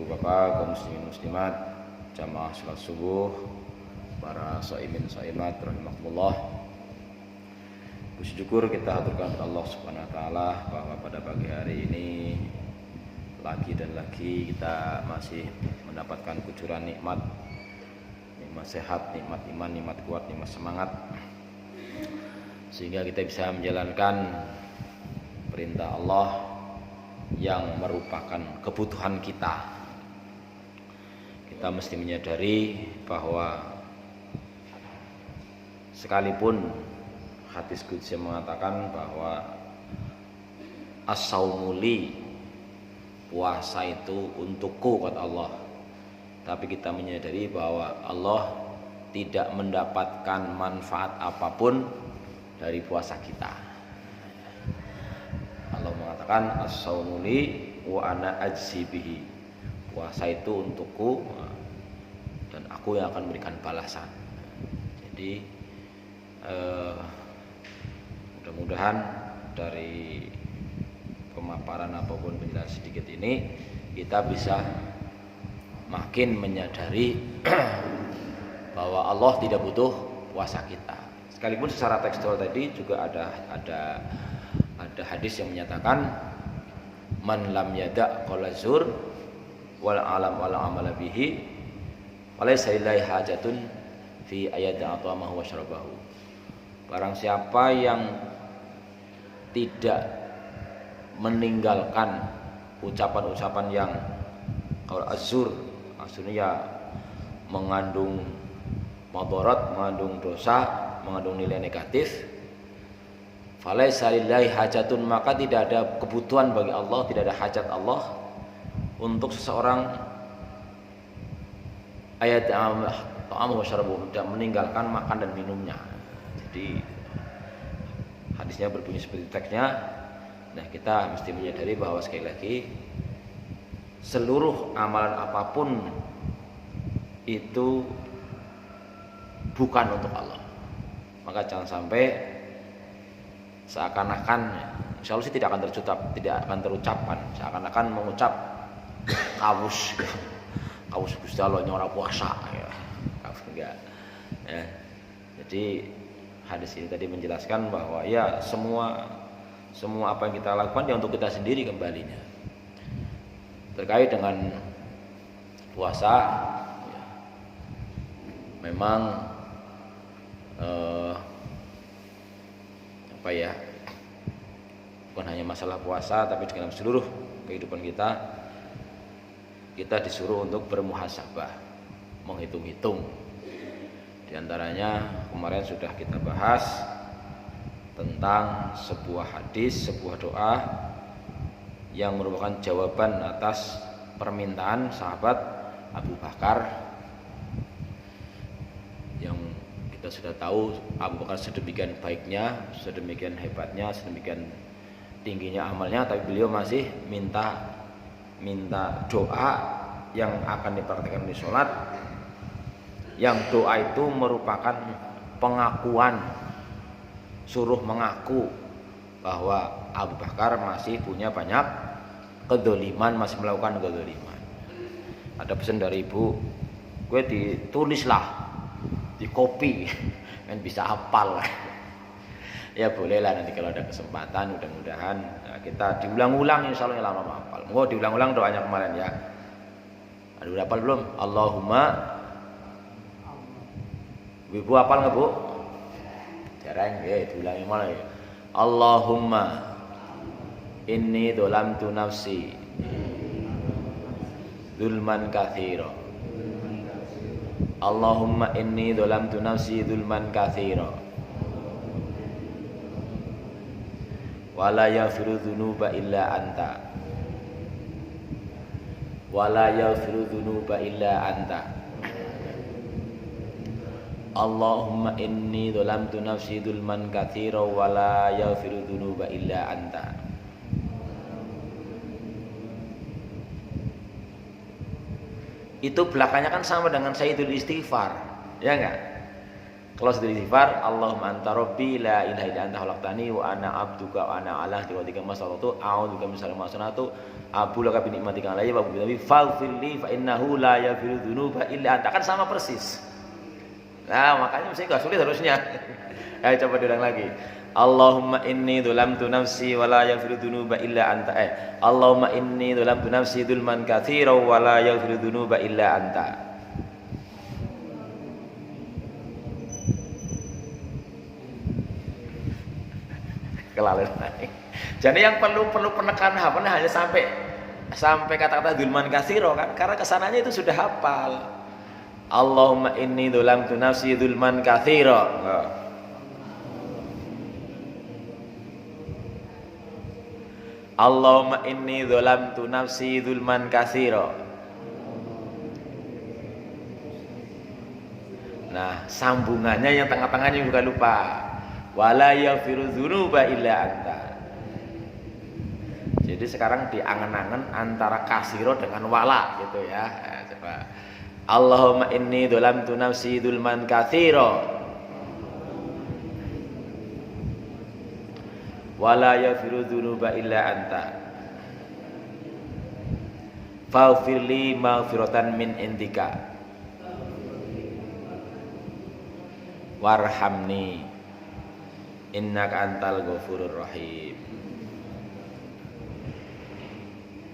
Bapak-bapak, kaum muslimin muslimat, jamaah salat subuh, para shaimin shaimat rahimakumullah. Puji syukur kita haturkan kepada Allah Subhanahu wa taala bahwa pada pagi hari ini lagi dan lagi kita masih mendapatkan kucuran nikmat sehat, nikmat iman, nikmat kuat, nikmat semangat, sehingga kita bisa menjalankan perintah Allah yang merupakan kebutuhan kita. Kita mesti menyadari bahwa sekalipun hadis qudsi mengatakan bahwa as-saumuli, puasa itu untukku kata Allah, tapi kita menyadari bahwa Allah tidak mendapatkan manfaat apapun dari puasa kita. Allah mengatakan as-saumuli wa ana ajzi bihi, puasa itu untukku dan aku yang akan memberikan balasan. Jadi mudah-mudahan dari pemaparan apapun penjelasan sedikit ini kita bisa makin menyadari bahwa Allah tidak butuh puasa kita. Sekalipun secara tekstual tadi juga ada hadis yang menyatakan man lam yada' qala zur wal alam wal amala bihi walaysa lillahi hajatun fi ayati at'amahu wa syarabahu. Barang siapa yang tidak meninggalkan ucapan-ucapan yang kalau azur maksudnya mengandung madarat, mengandung dosa, mengandung nilai negatif, falaisa lillahi hajatun, maka tidak ada kebutuhan bagi Allah, tidak ada hajat Allah untuk seseorang ayat ta'amu wa syarabu, tidak meninggalkan makan dan minumnya. Jadi hadisnya berbunyi seperti teksnya. Nah, kita mesti menyadari bahwa sekali lagi seluruh amalan apapun itu bukan untuk Allah. Maka jangan sampai seakan-akan, insya Allah sih tidak akan terucapkan, seakan-akan mengucap kawus Gusti Allah nyora puasa ya. Kawus enggak. Ya. Jadi hadis ini tadi menjelaskan bahwa ya semua apa yang kita lakukan ya untuk kita sendiri kembalinya. Terkait dengan puasa ya, memang bukan hanya masalah puasa, tapi dalam seluruh kehidupan kita disuruh untuk bermuhasabah, menghitung-hitung. Di antaranya kemarin sudah kita bahas tentang sebuah hadis, sebuah doa yang merupakan jawaban atas permintaan sahabat Abu Bakar, yang kita sudah tahu Abu Bakar sedemikian baiknya, sedemikian hebatnya, sedemikian tingginya amalnya, tapi beliau masih minta doa yang akan dipraktikkan di sholat, yang doa itu merupakan pengakuan, suruh mengaku bahwa Abu Bakar masih punya banyak kedzaliman, masih melakukan kedzaliman. Ada pesan dari ibu, gue ditulislah, di copy, kan bisa hafal. Ya bolehlah nanti kalau ada kesempatan, mudah-mudahan kita diulang-ulang, insya Allah lama hafal. Mau diulang-ulang doanya kemarin ya. Ada udah hafal belum? Allahumma, ibu hafal nggak bu? Jarang ya, diulangi malah ya. Allahumma inni dzalamtu nafsi dzulman katsira. Allahumma inni dzalamtu nafsi dzulman katsira. Wa la yaghfiru dzunuba illa anta. Wa la yaghfiru dzunuba illa anta. Allahumma inni dzalamtu nafsi dzulman katsira wa la yaghfiru dzunuba illa anta. Itu belakangnya kan sama dengan Sayyidul Istighfar, ya enggak? Kalau sudah istighfar, Allahumma anta rabbi la ilaha illa anta khalaqtani wa ana abduka wa ana ala ahdi masalatu a'udzubika min syarri ma sanatu abu laka bi nikmatika alayya wa bi dzambi faghfirli fa innahu la yaghfiru dzunuba illa anta. Kan sama persis. Nah, makanya mesti enggak sulit harusnya. Ayo coba diulang lagi. Allahumma inni dzulamtu nafsi wa la yaghfiru dzunuba illa anta. Allahumma inni dzulamtu nafsi dzulman katsiran wa la yaghfiru dzunuba illa anta. Kelalaian. Jadi yang perlu penekanan hafalnya hanya sampai kata-kata dzulman katsira kan, karena kesananya itu sudah hafal. Allahumma inni dzulamtu nafsi dzulman katsira. Allahumma inni dzulamtu nafsi dzulman katsira. Nah, sambungannya yang tengah-tengahnya juga lupa. Wala yaghfiru dzunuba illa anta. Jadi sekarang diangen-angen antara kasiro dengan wala gitu ya. Nah, coba. Allahumma inni dzulamtu nafsi dzulman katsira. Wala yaghfiru dzunuba illa anta. Faghfirli maghfiratan min indika. Warhamni innaka antal ghafurur rahim.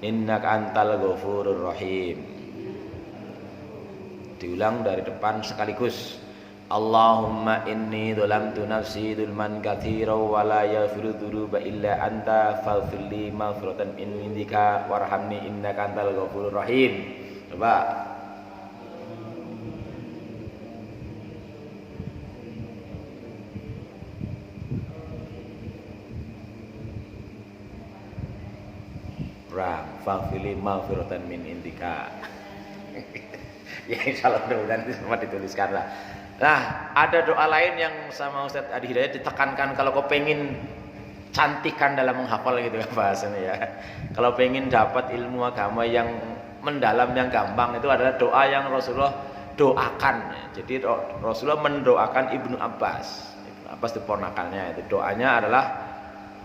Innaka antal ghafurur rahim. Diulang dari depan sekaligus. Allahumma inni dzulamtu nafsi dzulman katsiran wa la yaghfiru dzunuba illa anta faghfirli maghfiratan min indika warhamni innaka antal ghafurur rahim. Coba. Faghfirli maghfiratan min indika. Ya insyaallah mudah-mudahan itu semua dituliskan lah. Nah, ada doa lain yang sama Ustaz Adi Hidayat ditekankan kalau kau pengen cantikan dalam menghafal gitu ya bahasanya ya. Kalau pengen dapat ilmu agama yang mendalam yang gampang itu adalah doa yang Rasulullah doakan. Jadi Rasulullah mendoakan Ibnu Abbas. Ibnu Abbas itu ponakannya. Itu doanya adalah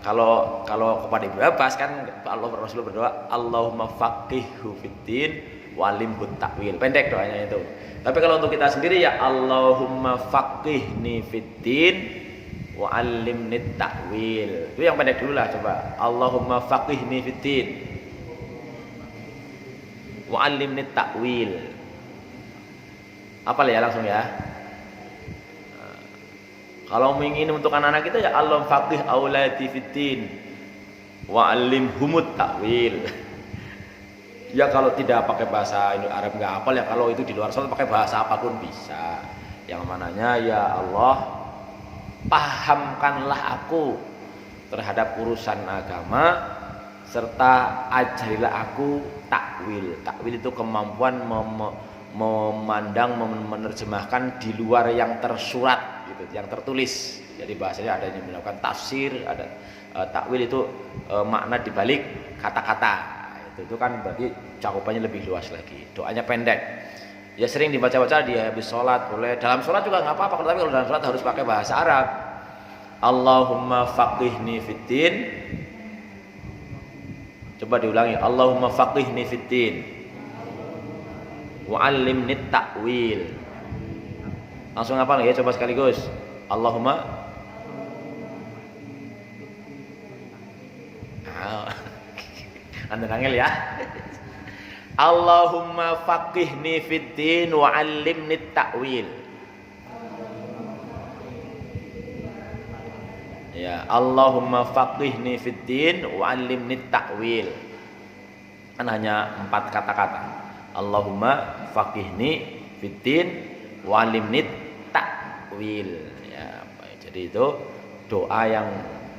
kalau kepada Ibnu Abbas kan Rasulullah berdoa Allahumma faqihhu fiddin wa alimhu ta'wil. Pendek doanya itu. Tapi kalau untuk kita sendiri ya Allahumma faqihni fiddin wa alimni ta'wil. Itu yang pendek dulu lah coba. Allahumma faqihni fiddin wa alimni ta'wil. Apa ya langsung ya? Kalau ingin untuk anak-anak kita ya Allahumma faqih auladi fiddin wa alimhumut ta'wil. Ya kalau tidak pakai bahasa Arab nggak hafal ya kalau itu di luar sholat pakai bahasa apapun bisa. Yang mananya ya Allah pahamkanlah aku terhadap urusan agama serta ajarilah aku takwil. Takwil itu kemampuan memandang, menerjemahkan di luar yang tersurat gitu, yang tertulis. Jadi bahasanya ada yang melakukan tafsir, ada takwil itu makna dibalik kata-kata. Itu kan berarti cakupannya lebih luas lagi. Doanya pendek. Ya sering dibaca-baca di habis sholat, boleh dalam sholat juga nggak apa-apa. Tapi kalau dalam sholat harus pakai bahasa Arab. Allahumma faqihni fiddin. Coba diulangi. Allahumma faqihni fiddin wa 'allimni ta'wil. Langsung apa ya? Coba sekaligus. Allahumma Anda nangil ya. Allahumma faqihni fiddin wa 'allimni ta'wil. Ya, Allahumma faqihni fiddin wa 'allimni ta'wil. Kan hanya 4 kata-kata. Allahumma faqihni fiddin wa 'allimni ta'wil. Ya, jadi itu doa yang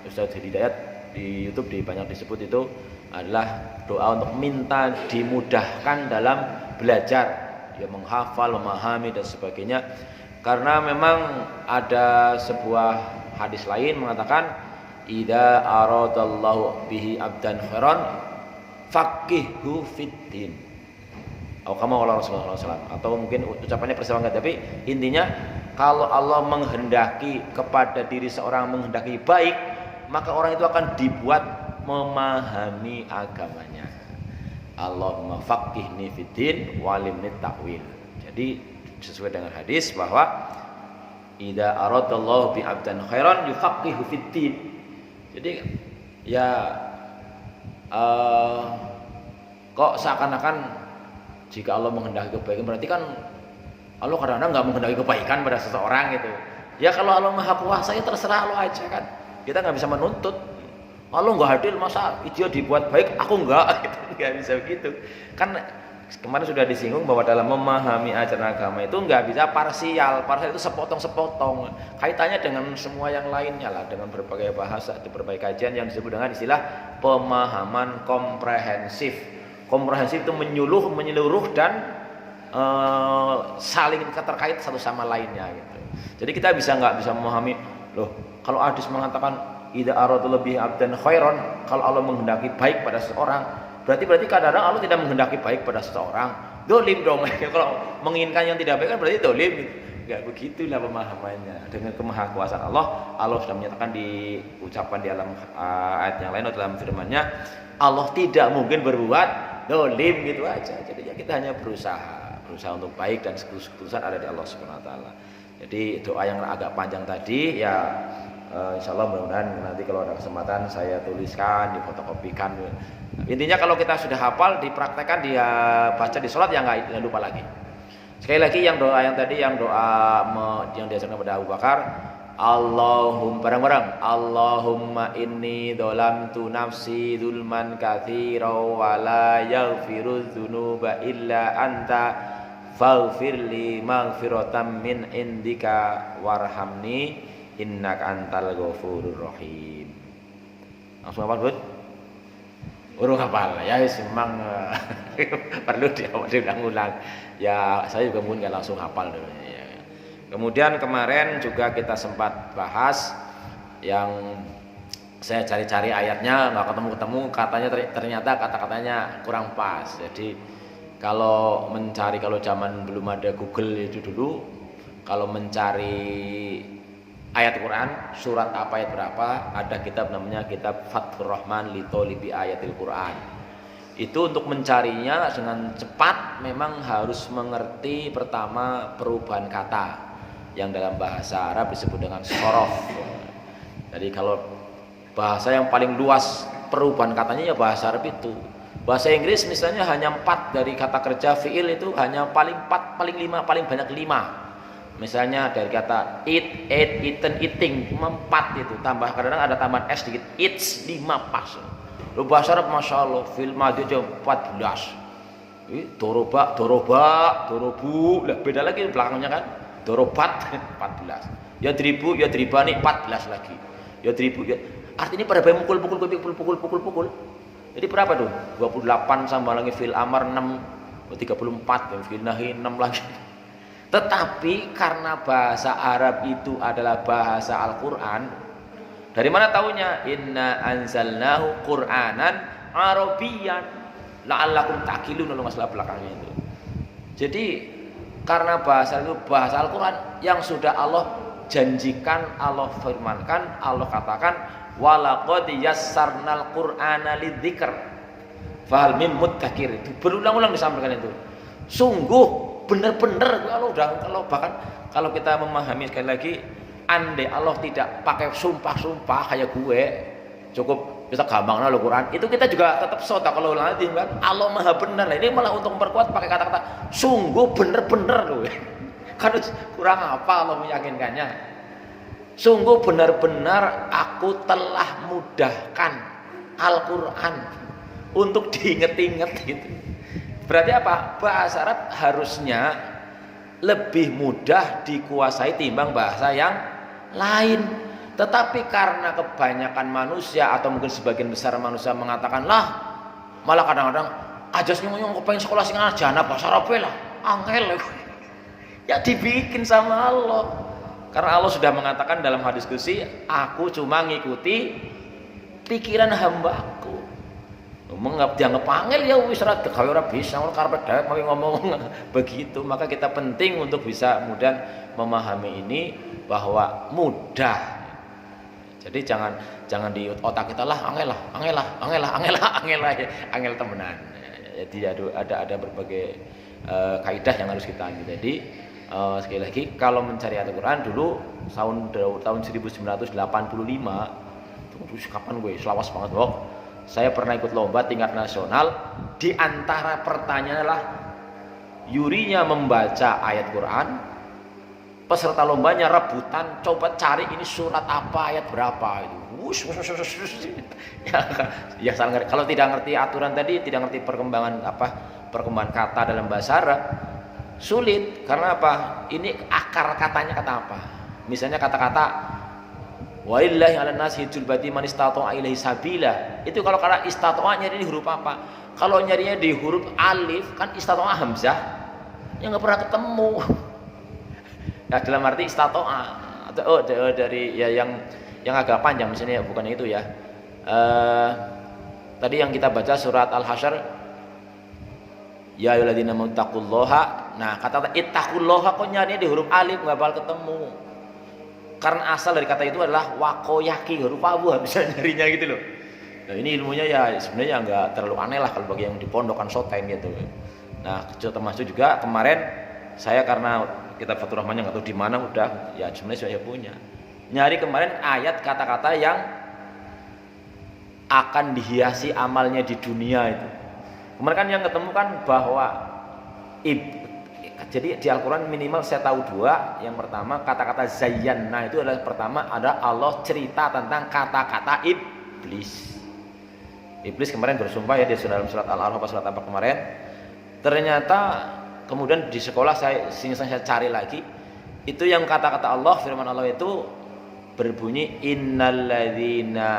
Ustaz Hidayat di YouTube banyak disebut itu adalah doa untuk minta dimudahkan dalam belajar, ya menghafal, memahami dan sebagainya. Karena memang ada sebuah hadis lain mengatakan idza aradallahu bihi abdan khairan faqihhu fiddin. Atau kamu kalau Rasulullah SAW atau mungkin ucapannya persamaan, tapi intinya kalau Allah menghendaki kepada diri seorang menghendaki baik, maka orang itu akan dibuat memahami agamanya. Allahumma faqihni fiddin walimni ta'wil. Jadi sesuai dengan hadis bahwa idza aradallahu bi 'abdan khairan yufaqihu fiddin. Jadi ya kok seakan-akan jika Allah menghendaki kebaikan berarti kan Allah kadang-kadang nggak menghendaki kebaikan pada seseorang gitu. Ya kalau Allah Maha Kuasa ya terserah Allah aja kan. Kita nggak bisa menuntut. Allah nggak adil, masa dia dibuat baik aku nggak, gitu. Nggak bisa begitu. Kan kemarin sudah disinggung bahwa dalam memahami ajaran agama itu nggak bisa parsial. Parsial itu sepotong-sepotong. Kaitannya dengan semua yang lainnya lah, dengan berbagai bahasa, berbagai kajian yang disebut dengan istilah pemahaman komprehensif. Komprehensif itu menyeluruh dan saling terkait satu sama lainnya gitu. Jadi kita nggak bisa memahami loh kalau hadis mengatakan idza aradallahu lebih abdan khairan, kalau Allah menghendaki baik pada seseorang berarti kadang-kadang Allah tidak menghendaki baik pada seseorang, dolim dong. Kalau menginginkan yang tidak baik kan berarti dolim gitu. Nggak begitulah pemahamannya. Dengan kemahakuasaan Allah sudah menyatakan di ucapan di dalam ayat yang lain atau dalam firman-Nya, Allah tidak mungkin berbuat dolim gitu aja. Jadi ya kita hanya berusaha untuk baik dan keputusan ada di Allah Subhanahu wa taala. Jadi doa yang agak panjang tadi ya insyaallah mudah-mudahan nanti kalau ada kesempatan saya tuliskan, difotokopikan. Intinya kalau kita sudah hafal dipraktekkan dia baca di sholat ya nggak lupa lagi. Sekali lagi yang doa yang tadi yang diajarkan kepada Abu Bakar, bareng-bareng Allahumma inni dzalamtu nafsi dzulman katsiran wa la yaghfiru dzunuba illa anta faghfirli maghfiratan min indika warhamni innaka antal ghafurur rahim. Langsung hafal, Bud? Urung hafal. Ya memang perlu diulang-ulang. Ya saya juga mungkin nggak langsung hafal dulu ya. Kemudian kemarin juga kita sempat bahas yang saya cari-cari ayatnya nggak ketemu-ketemu, katanya ternyata kata-katanya kurang pas. Jadi kalau zaman belum ada Google itu dulu, kalau mencari ayat Quran surat apa ayat berapa, ada kitab namanya kitab Fathur Rahman li Tholibi Ayatil Quran. Itu untuk mencarinya dengan cepat memang harus mengerti pertama perubahan kata yang dalam bahasa Arab disebut dengan sorof. Jadi kalau bahasa yang paling luas perubahan katanya ya bahasa Arab itu. Bahasa Inggris misalnya hanya 4 dari kata kerja fiil itu hanya paling 4, paling 5, paling banyak 5. Misalnya dari kata eat, ate, eaten, eating 4 itu, tambah kadang-kadang ada tambahan s sedikit, eats 5 pas. Lu bahasa Arab Masya Allah fil madhi aja 14. Doroba, dorobu, lah beda lagi belakangnya kan. Dorobat 14. Ya dribu, ya dribani 14 lagi. Ya dribu, ya artinya pada bayi pukul. Jadi berapa tuh? 28 sama lagi fil amar 6, 34, fil nahi 6 lagi. Tetapi karena bahasa Arab itu adalah bahasa Al-Qur'an, dari mana taunya? Inna anzalnahu Qur'anan Arabiyyan la'allakum ta'qilun, masalah belakangnya itu. Jadi karena bahasa itu bahasa Al-Qur'an yang sudah Allah janjikan, Allah firmankan, Allah katakan walaqad yassarnal Qur'ana lidzikr fahal mim muddakir, itu berulang-ulang disampaikan itu. Sungguh benar-benar kalau kita memahami sekali lagi, andai Allah tidak pakai sumpah-sumpah kayak gue, cukup kita gampang loh Quran, itu kita juga tetap shadaqallahul adzim kan. Allah Maha benar. Ini malah untuk memperkuat pakai kata-kata sungguh benar-benar loh. Kan kurang apa Allah meyakinkannya. Sungguh benar-benar aku telah mudahkan Al-Quran untuk diinget-inget gitu. Berarti apa? Bahasa Arab harusnya lebih mudah dikuasai timbang bahasa yang lain. Tetapi karena kebanyakan manusia atau mungkin sebagian besar manusia mengatakan lah, malah kadang-kadang ajas nyong kepengen sekolah sing ajana bahasa Arab lah, angel ya dibikin sama Allah. Karena Allah sudah mengatakan dalam hadis qudsi, aku cuma ngikuti pikiran hambaku. Menganggap dianggap angel ya wis ora gawe ora bisa ngono karepe dhewek mau ngomong begitu. Maka kita penting untuk bisa kemudian memahami ini bahwa mudah. Jadi jangan di otak kita lah angel temenan. Jadi ada berbagai kaidah yang harus kita ambil. Jadi sekali lagi kalau mencari Al-Qur'an dulu tahun 1985 terus kapan gue selawas banget kok. Saya pernah ikut lomba tingkat nasional. Di antara pertanyaan adalah yurinya membaca ayat Quran. Peserta lombanya rebutan coba cari ini surat apa ayat berapa itu. Ya salah ngerti. Kalau tidak ngerti aturan tadi, tidak ngerti perkembangan kata dalam bahasa Arab, sulit. Karena apa? Ini akar katanya kata apa? Misalnya kata-kata walillahi 'alan nasi hajjul baiti man istata'a ilaihi sabila. Itu kalau kata istata'a nyari di huruf apa? Kalau nyarinya di huruf alif kan istata'a hamzah. Yang enggak pernah ketemu. Ya dalam arti istata'a atau dari ya yang agak panjang misalnya bukan itu ya. Tadi yang kita baca surat Al-Hasyr ya ayyuhalladzina amanu taqullaha. Nah, kata ittaqullaha kok nyarinya di huruf alif enggak bakal ketemu. Karena asal dari kata itu adalah wakoyaki, huruf abu bisa nyarinya gitu loh. Nah ini ilmunya ya sebenarnya nggak terlalu aneh lah kalau bagi yang di pondokan soten gitu. Nah termasuk juga kemarin saya karena kita Fathur Rahmannya nggak tahu di mana udah ya sebenarnya saya punya nyari kemarin ayat kata-kata yang akan dihiasi amalnya di dunia itu. Kemarin kan yang ketemu kan bahwa jadi di Al-Quran minimal saya tahu dua. Yang pertama kata-kata zayyana itu adalah pertama ada Allah cerita tentang kata-kata iblis. Iblis kemarin bersumpah ya di dalam surat Al-A'raf surat apa kemarin. Ternyata kemudian di sekolah saya cari lagi itu yang kata-kata Allah firman Allah itu berbunyi innalladzina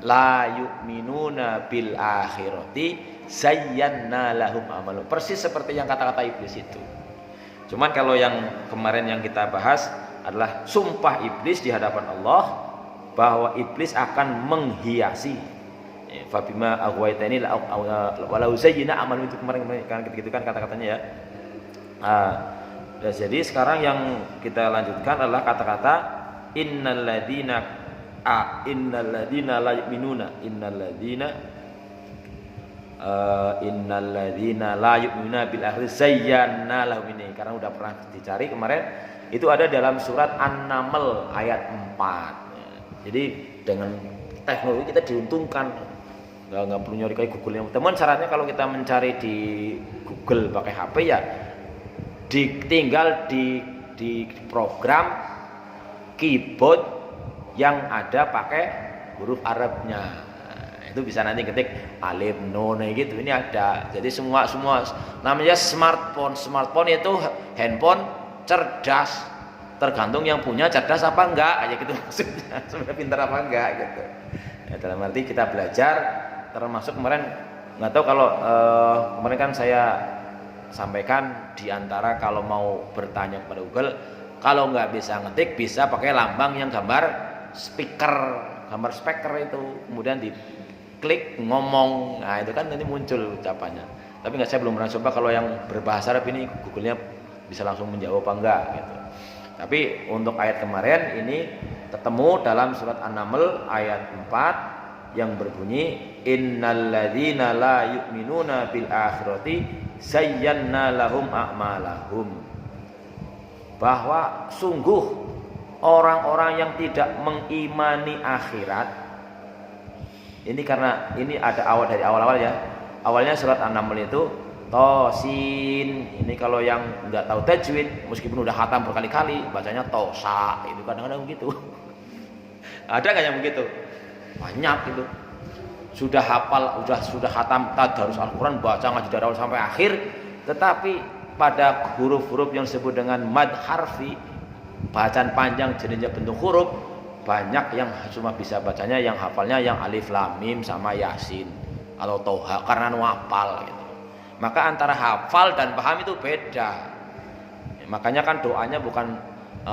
la yu'minuna bil akhirati zayyana lahum amalu. Persis seperti yang kata-kata iblis itu. Cuman kalau yang kemarin yang kita bahas adalah sumpah iblis di hadapan Allah bahwa iblis akan menghiasi. Fabima aghwaytani walau zayyana amalu itu kemarin kan gitu kan kata-katanya ya. Dan jadi sekarang yang kita lanjutkan adalah kata-kata innalladzina la yu'minuna innalladzina la yu'minuna bil akhir zayyana lahum ini karena udah pernah dicari kemarin itu ada dalam surat An-Naml ayat 4. Jadi dengan teknologi kita diuntungkan nggak perlu nyari kayak Google. Teman caranya kalau kita mencari di Google pakai HP ya tinggal di program keyboard yang ada pakai huruf Arabnya. Itu bisa nanti ketik alif nun gitu ini ada. Jadi semua namanya smartphone itu handphone cerdas tergantung yang punya cerdas apa enggak aja gitu maksudnya sebenarnya pintar apa enggak gitu ya, dalam arti kita belajar termasuk kemarin nggak tahu kalau kemarin kan saya sampaikan diantara kalau mau bertanya kepada Google kalau nggak bisa ngetik bisa pakai lambang yang gambar speaker itu kemudian di klik ngomong, nah itu kan nanti muncul ucapannya. Tapi saya belum pernah coba kalau yang berbahasa Arab ini Google-nya bisa langsung menjawab apa enggak gitu. Tapi untuk ayat kemarin ini ketemu dalam surat An-Naml ayat 4 yang berbunyi innalladzina la yu'minuna bil akhirati zayyana lahum a'malahum. Bahwa sungguh orang-orang yang tidak mengimani akhirat ini karena ini ada dari awal-awal ya. Awalnya surat An-Naml itu Tosin. Ini kalau yang nggak tahu tajwid, meskipun udah khatam berkali-kali, bacanya Tosa. Itu kadang-kadang begitu. Ada nggak yang begitu? Banyak itu. Sudah hafal, sudah khatam tadarus Al-Quran, baca ngaji dari awal sampai akhir, tetapi pada huruf-huruf yang disebut dengan mad harfi, bacaan panjang jenisnya bentuk huruf. Banyak yang cuma bisa bacanya yang hafalnya yang alif lam mim sama yasin atau toha karena nuapal gitu. Maka antara hafal dan paham itu beda. Makanya kan doanya bukan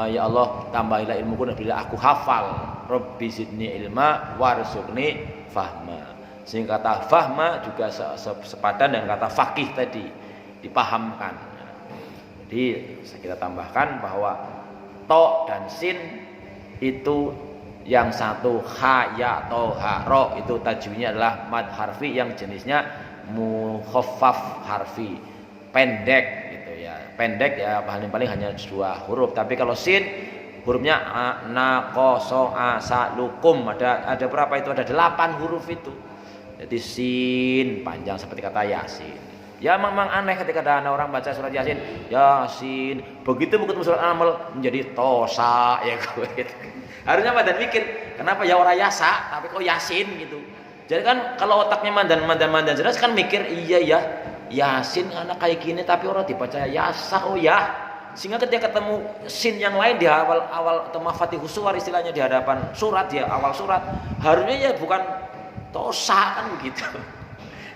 ya Allah tambahilah ilmuku bila aku hafal. Rabbi zidni ilma warzuqni fahma. Sehingga kata fahma juga sepadan dengan kata faqih tadi, dipahamkan. Jadi kita tambahkan bahwa to dan sin itu yang satu ha ya to ha ro itu tajwidnya adalah mad harfi yang jenisnya mukhaffaf harfi, pendek gitu ya. Pendek ya paling hanya 2 huruf. Tapi kalau sin hurufnya a, na, ko, so, a, sa, lukum ada berapa itu? Ada 8 huruf itu. Jadi sin panjang seperti kata Yasin. Ya memang aneh ketika ada orang baca surat Yasin, Yasin, begitu surat Al-Mulk menjadi tosa ya gitu. Harusnya Madan mikir, kenapa ya orang Yasa tapi kok Yasin gitu. Jadi kan kalau otaknya Madan jelas kan mikir, iya ya Yasin anak kayak gini tapi orang dibaca Yasa, oh ya. Sehingga ketika ketemu sin yang lain di awal atau mafatihus suwar istilahnya di hadapan surat ya, awal surat, harusnya ya bukan tosa kan begitu.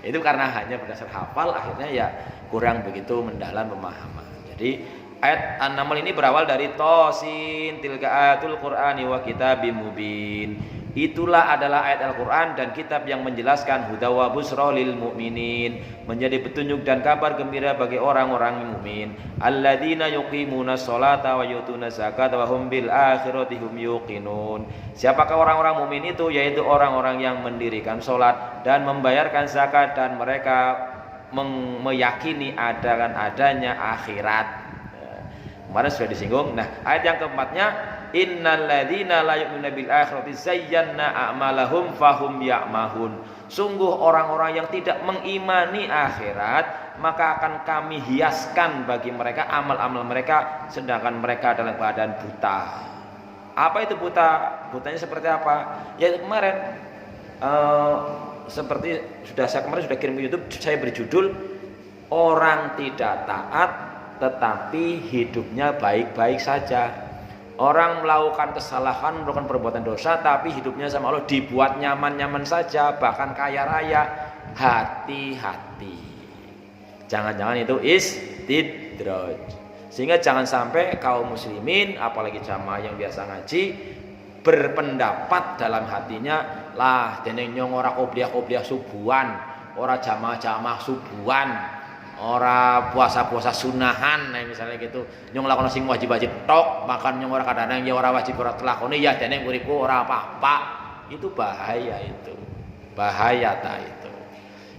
Itu karena hanya berdasar hafal akhirnya ya kurang begitu mendalam pemahaman. Jadi ayat An-Naml ini berawal dari tosin tilka ayatul Qur'ani wa kitabim mubin. Itulah adalah ayat Al-Qur'an dan kitab yang menjelaskan huda wa busra lil mu'minin, menjadi petunjuk dan kabar gembira bagi orang-orang mukmin. Alladzina yuqimuna sholata wa yutuna zakata wa hum bil akhirati hum yuqinun. Siapakah orang-orang mukmin itu? Yaitu orang-orang yang mendirikan salat dan membayarkan zakat dan mereka meyakini adanya akhirat. Kemarin sudah disinggung. Nah, ayat yang keempatnya innal ladzina la yu'minuna bil akhirati zayyana a'malahum fahum ya'mahun. Sungguh orang-orang yang tidak mengimani akhirat, maka akan kami hiaskan bagi mereka amal-amal mereka sedangkan mereka dalam keadaan buta. Apa itu buta? Butanya seperti apa? Ya kemarin seperti saya kirim ke YouTube, saya berjudul orang tidak taat tetapi hidupnya baik-baik saja. Orang melakukan kesalahan, melakukan perbuatan dosa, tapi hidupnya sama Allah dibuat nyaman-nyaman saja, bahkan kaya raya. Hati-hati, jangan-jangan itu istidraj. Sehingga jangan sampai kaum muslimin, apalagi jamaah yang biasa ngaji, berpendapat dalam hatinya, lah dene nyong ora qobliyah subuhan, ora jamaah subuhan, ora puasa sunahan, nah misalnya gitu, nyong lakon sing wajib tok, makan nyong ora kadang ya ora wajib ora telakoni ya dene uripku ora apa-apa. Itu bahaya, itu bahaya itu.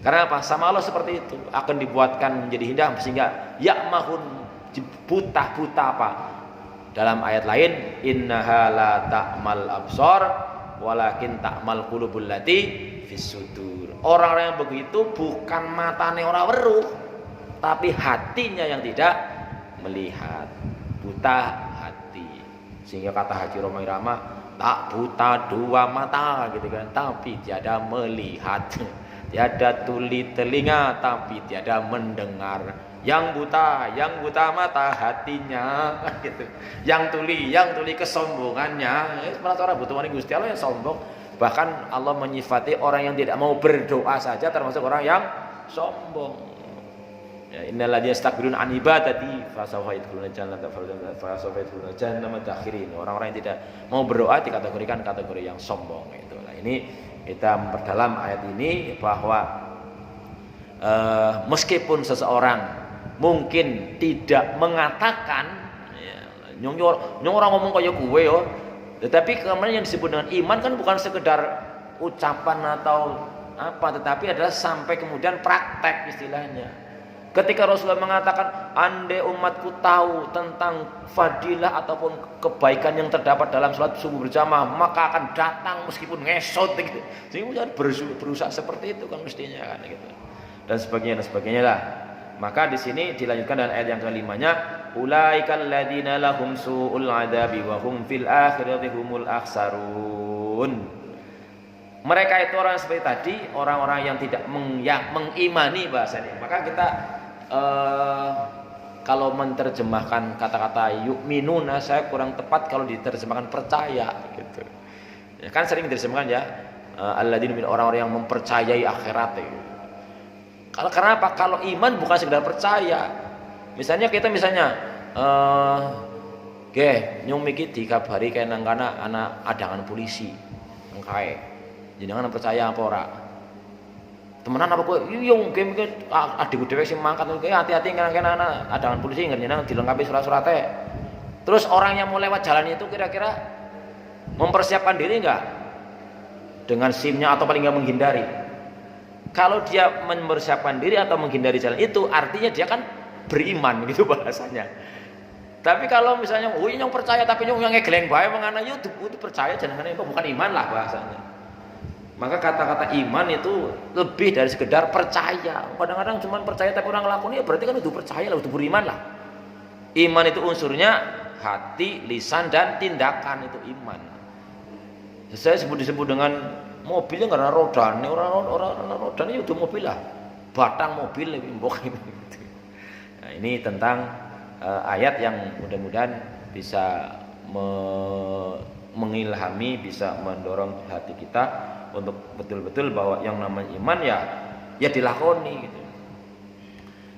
Karena apa? Sama Allah seperti itu akan dibuatkan menjadi indah sehingga ya'mahun, buta apa? Dalam ayat lain, innaha la ta'mal absar walakin ta'mal qulubul lati fis sudur. Orang-orang yang begitu bukan matane ora weruh, tapi hatinya yang tidak melihat, buta hati. Sehingga kata Haji Roma Irama, tak buta 2 mata gitu kan, tapi tiada melihat. Tiada tuli telinga tapi tiada mendengar. Yang buta mata hatinya gitu. Yang tuli kesombongannya. Malah orang butuh orang Gusti Allah yang sombong. Bahkan Allah menyifati orang yang tidak mau berdoa saja termasuk orang yang sombong. Ya, innalladzina yastakbiruna an ibadati fasawfa yadkhuluna jannata fasawfa yadkhuluna jahannama dakhirin. Orang-orang yang tidak mau berdoa dikategorikan kategori yang sombong itu. Nah, ini kita memperdalam ayat ini bahwa meskipun seseorang mungkin tidak mengatakan ya, nyong orang ngomong kayak gue yo, tetapi kemudian yang disebut dengan iman kan bukan sekedar ucapan atau apa, tetapi adalah sampai kemudian praktek istilahnya. Ketika Rasulullah mengatakan andai umatku tahu tentang fadilah ataupun kebaikan yang terdapat dalam sholat subuh berjamaah, maka akan datang meskipun ngesot gitu. Sehingga berusaha seperti itu kan mestinya kan gitu. Dan sebagainya lah. Maka di sini dilanjutkan dengan ayat yang kelimanya, ulaikal ladzina lahum su'ul adabi wa hum fil akhirati humul akhsarun. Mereka itu orang seperti tadi, orang-orang yang tidak mengimani bahasanya. Maka kita kalau menerjemahkan kata-kata yu'minuna, saya kurang tepat kalau diterjemahkan percaya gitu. Ya, kan sering diterjemahkan ya alladzina min, orang-orang yang mempercayai akhirat gitu. Karena apa? Kalau iman bukan sekedar percaya. Misalnya nyung miki dikabari kaya nang kana anak adangan polisi. Engkae. Jenengan percaya apa ora? temenan apa kowe? Iya game iki adikku dhewe sing mangkat kowe hati-hati kena adangan polisi ngerti dilengkapi surat-surate. Terus orang yang mau lewat jalan itu kira-kira mempersiapkan diri enggak? Dengan SIM-nya atau paling enggak menghindari. Kalau dia mempersiapkan diri atau menghindari jalan itu artinya dia kan beriman gitu bahasanya. Tapi kalau misalnya yang percaya tapi yang ngegleng bae mengana itu percaya jangan itu bukan iman lah bahasanya. Maka kata-kata iman itu lebih dari sekedar percaya. Kadang-kadang cuma percaya tapi orang ngelakoni ya berarti kan itu percaya lah, itu beriman lah. Iman itu unsurnya hati, lisan dan tindakan itu iman. Saya disebut dengan mobilnya karena rodanya, orang rodanya itu mobil lah, batang mobil lebih mbok ini. Nah, ini tentang ayat yang mudah-mudahan bisa mengilhami, bisa mendorong hati kita untuk betul-betul bahwa yang namanya iman ya dilakoni gitu.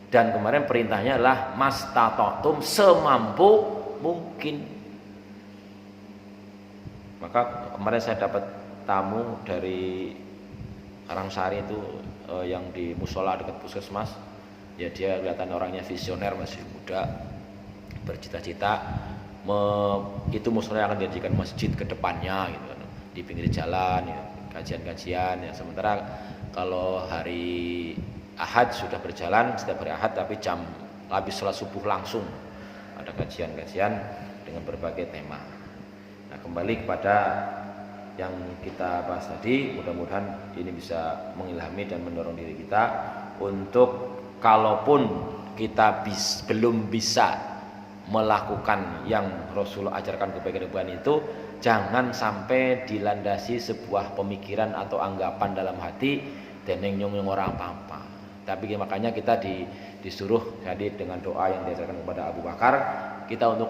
Dan kemarin perintahnya adalah mastatatum semampu mungkin. Maka kemarin saya dapat tamu dari Karangsari itu yang di musola dekat puskesmas. Ya dia kelihatan orangnya visioner, masih muda, bercita-cita itu musola akan dijadikan masjid ke depannya gitu kan, di pinggir jalan ya, kajian-kajian ya. Sementara kalau hari Ahad sudah berjalan setiap hari Ahad, tapi jam habis sholat subuh langsung ada kajian-kajian dengan berbagai tema. Nah, kembali kepada yang kita bahas tadi, mudah-mudahan ini bisa mengilhami dan mendorong diri kita untuk kalaupun kita belum bisa melakukan yang Rasulullah ajarkan kebaikan itu, jangan sampai dilandasi sebuah pemikiran atau anggapan dalam hati deneng nyong orang apa-apa. Tapi makanya kita disuruh tadi dengan doa yang diajarkan kepada Abu Bakar, kita untuk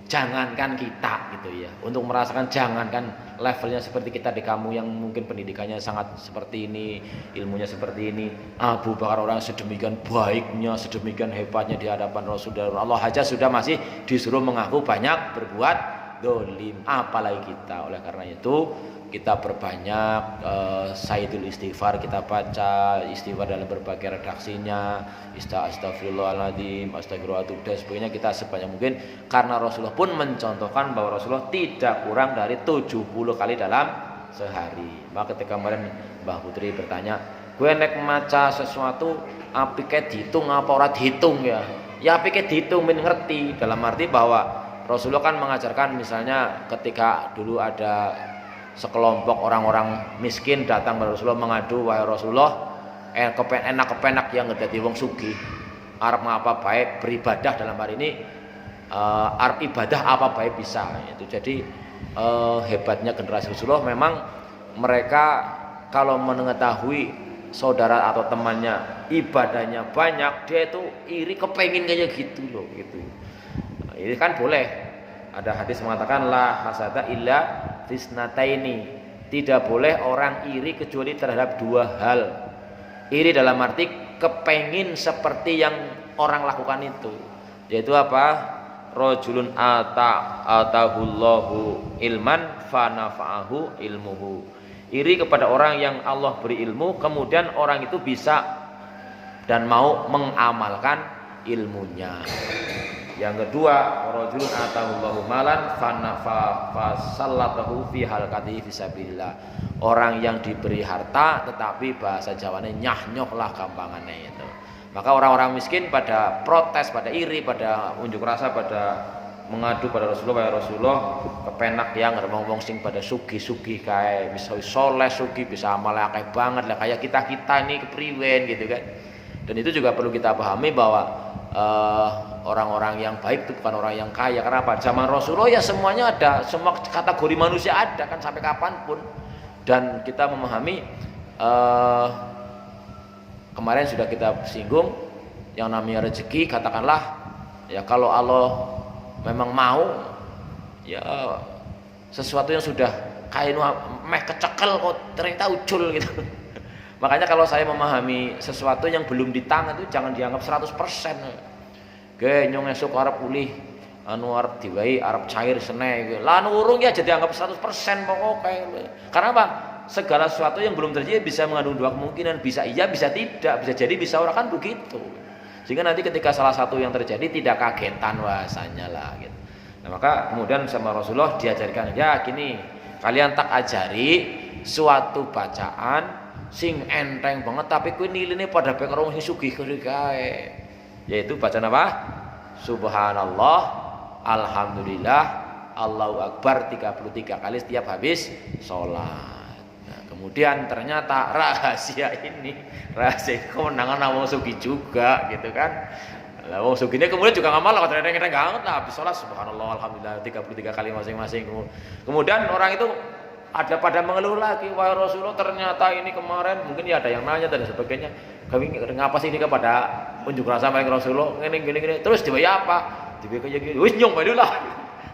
jangankan kita gitu ya, untuk merasakan jangankan levelnya seperti kita di kamu yang mungkin pendidikannya sangat seperti ini, ilmunya seperti ini, Abu Bakar orang sedemikian baiknya, sedemikian hebatnya di hadapan Rasulullah Allah aja sudah masih disuruh mengaku banyak berbuat dolim, apalagi kita. Oleh karena itu kita perbanyak sayyidul istighfar, kita baca istighfar dalam berbagai redaksinya, astagfirullahaladzim, astagfirullahaladzim, dan sebagainya, kita sebanyak mungkin, karena Rasulullah pun mencontohkan bahwa Rasulullah tidak kurang dari 70 kali dalam sehari. Maka ketika kemarin Mbah Putri bertanya, gue nek maca sesuatu apike dihitung apa ora dihitung ya apike dihitung, men ngerti, dalam arti bahwa Rasulullah kan mengajarkan misalnya ketika dulu ada sekelompok orang-orang miskin datang kepada Rasulullah mengadu, wahai Rasulullah, enak yang ngedadi wong sugih, arep ngapa baik beribadah, dalam hari ini arep ibadah apa baik bisa. Itu jadi hebatnya generasi Rasulullah, memang mereka kalau mengetahui saudara atau temannya ibadahnya banyak, dia itu iri kepengin kayak gitu loh gitu. Nah, ini kan boleh. Ada hadis mengatakan la hasada illa fisnataini, tidak boleh orang iri kecuali terhadap dua hal. Iri dalam arti kepengin seperti yang orang lakukan itu, yaitu apa? Rajulun atahullahu ilman fanafa'ahu ilmuhu. Iri kepada orang yang Allah beri ilmu, kemudian orang itu bisa dan mau mengamalkan ilmunya. Yang kedua, rajulun atahullahu malan fasallatahu fi halqatihi fisabilillah. Orang yang diberi harta tetapi bahasa Jawane nyah-nyoh lah gampangannya itu. Maka orang-orang miskin pada protes, pada iri, pada unjuk rasa, pada mengadu pada Rasulullah, ya Rasulullah, kepenak yang ngomong sing pada sugi-sugi kayak bisa soleh sugi, bisa amal akeh banget lah kayak kita-kita ini kepriwen gitu kan. Dan itu juga perlu kita pahami bahwa orang-orang yang baik itu bukan orang yang kaya. Karena apa? Zaman Rasulullah ya semuanya ada, semua kategori manusia ada kan sampai kapanpun. Dan kita memahami kemarin sudah kita singgung yang namanya rezeki, katakanlah ya kalau Allah memang mau ya sesuatu yang sudah kain meh kecekel kok ternyata ucul gitu. Makanya kalau saya memahami sesuatu yang belum di tangan itu jangan dianggap 100%. Ge nyong esuk arep pulih anu arep diwehi arep cair sene lah anu urung ya jadi anggap 100% pokoknya. Karena apa? segala sesuatu yang belum terjadi bisa mengandung dua kemungkinan, bisa iya, bisa tidak, bisa jadi, bisa orang, kan begitu. Sehingga nanti ketika salah satu yang terjadi tidak kagetan bahasanya lah gitu. Nah, maka kemudian sama Rasulullah diajarkan, ya gini, kalian tak ajari suatu bacaan sing enteng banget tapi kuwi niline pada pengen sing sugih kae. Yaitu bacaan apa? Subhanallah, alhamdulillah, Allahu Akbar 33 kali setiap habis sholat. Nah, kemudian ternyata rahasia kemenangan wong sugih juga gitu kan. Lah wong sugih ini kemudian juga ngamal kadang-kadang banget lah habis sholat subhanallah alhamdulillah 33 kali masing-masing. Kemudian orang itu ada pada mengeluh lagi, wahai Rasulullah ternyata ini kemarin mungkin ya ada yang nanya dan sebagainya. Kami ngapa sih ini kepada unjuk rasa sama Rasulullah gini terus dibayar apa? Dibayar kayak gini. Wis nyong lah.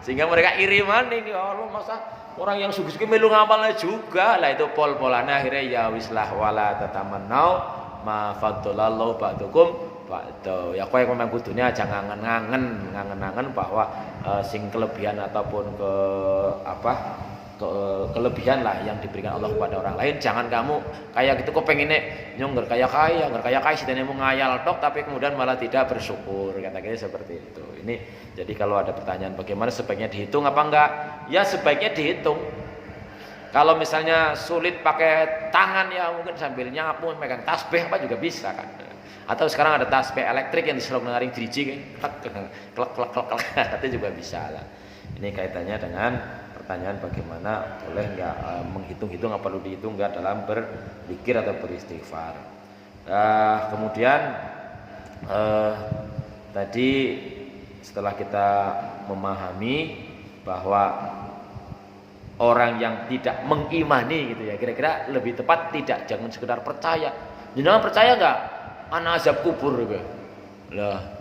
Sehingga mereka iri mana ini Allah masa orang yang sugih-sugih melu ngamalnya juga lah itu pol-polane akhirnya ya wislah wala tatamannau ma faddalallahu ba'dukum ba'du. Ya kowe memang kudunya aja ngangen-ngangen bahwa sing kelebihan ataupun kelebihan lah yang diberikan Allah kepada orang lain, jangan kamu kayak gitu kok pengennya nyong kaya sidane mau ngayal tok tapi kemudian malah tidak bersyukur, kata-kata seperti itu. Ini jadi kalau ada pertanyaan bagaimana sebaiknya dihitung apa enggak, ya sebaiknya dihitung. Kalau misalnya sulit pakai tangan ya mungkin sambil nyapu megang tasbih apa juga bisa kan. Atau sekarang ada tasbih elektrik yang diselok ngaring driji klek itu juga bisa lah. Ini kaitannya dengan pertanyaan bagaimana boleh nggak menghitung-hitung, apa perlu dihitung nggak dalam berzikir atau beristighfar. Kemudian tadi setelah kita memahami bahwa orang yang tidak mengimani gitu ya, kira-kira lebih tepat tidak, jangan sekedar percaya. Jangan percaya nggak ana azab kubur gitu. Lah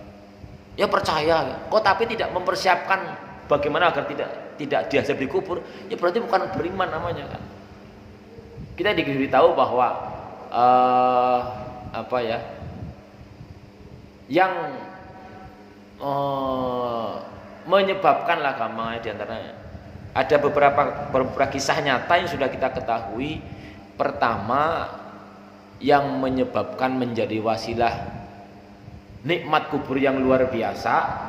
ya percaya kok tapi tidak mempersiapkan bagaimana agar tidak diazab di kubur, ya berarti bukan beriman namanya kan. Kita diberitahu bahwa yang menyebabkanlah gampangnya diantaranya ada beberapa kisah nyata yang sudah kita ketahui. Pertama, yang menyebabkan menjadi wasilah nikmat kubur yang luar biasa.